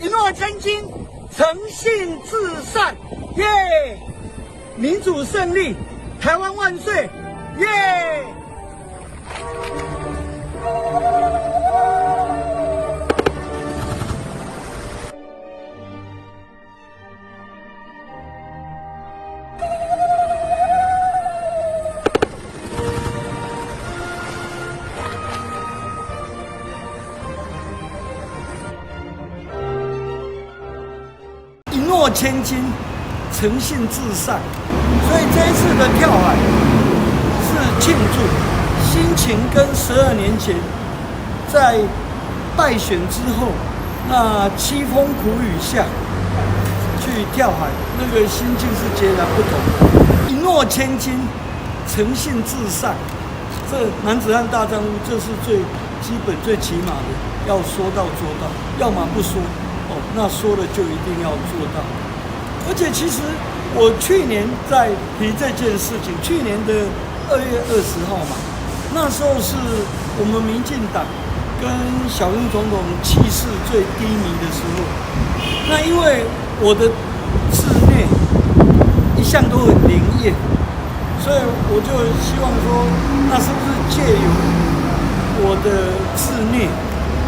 一诺千金，诚信至善，耶！民主胜利，台湾万岁，耶！一诺千金，诚信至善，所以这一次的跳海是庆祝，心情跟12年前在败选之后，那凄风苦雨下去跳海，那个心境是截然不同的。一诺千金，诚信至善，这男子汉大丈夫，这是最基本、最起码的，要说到做到，要么不说。那说了就一定要做到，而且其实我去年在提这件事情，去年的2月20号嘛，那时候是我们民进党跟小英总统气势最低迷的时候。那因为我的自虐一向都很灵验，所以我就希望说，那是不是借由我的自虐，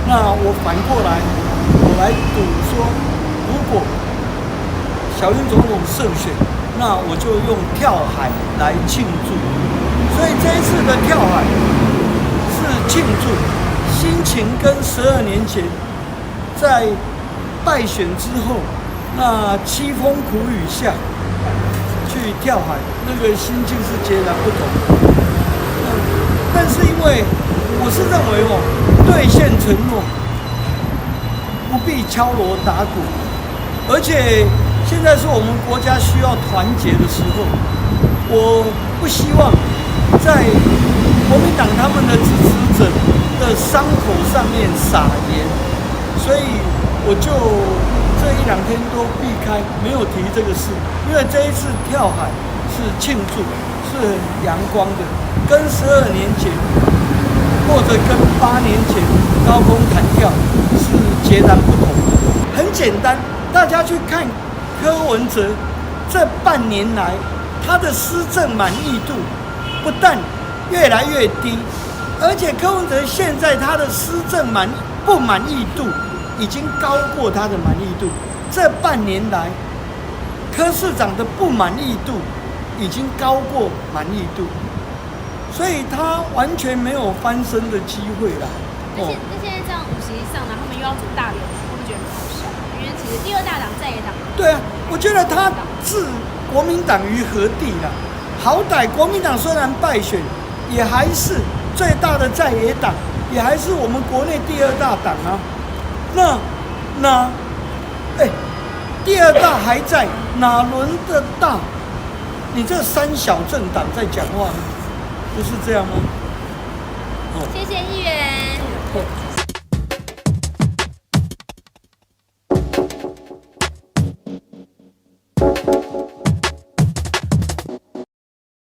那我反过来。我来赌说，如果小英总统胜选，那我就用跳海来庆祝。所以这一次的跳海是庆祝，心情跟12年前在败选之后，那凄风苦雨下去跳海，那个心境是截然不同的。但是因为我是认为兑现承诺。不必敲锣打鼓，而且现在是我们国家需要团结的时候。我不希望在国民党他们的支持者的伤口上面撒盐，所以我就这1、2天都避开，没有提这个事。因为这一次跳海是庆祝，是很阳光的，跟12年前或者跟8年前高空弹跳是截然不同的。很简单，大家去看柯文哲这半年来他的施政满意度不但越来越低，而且柯文哲现在他的施政不满意度已经高过他的满意度。这半年来柯市长的不满意度已经高过满意度，所以他完全没有翻身的机会啦。那现在这样5席上呢，他们又要组大联盟，会不会觉得很好笑？因为其实第2大党在野党。对啊，我觉得他置国民党于何地啦？好歹国民党虽然败选，也还是最大的在野党，也还是我们国内第2大党啊。第2大还在，哪轮得到你这3小政党在讲话呢？不是这样吗？谢谢议员。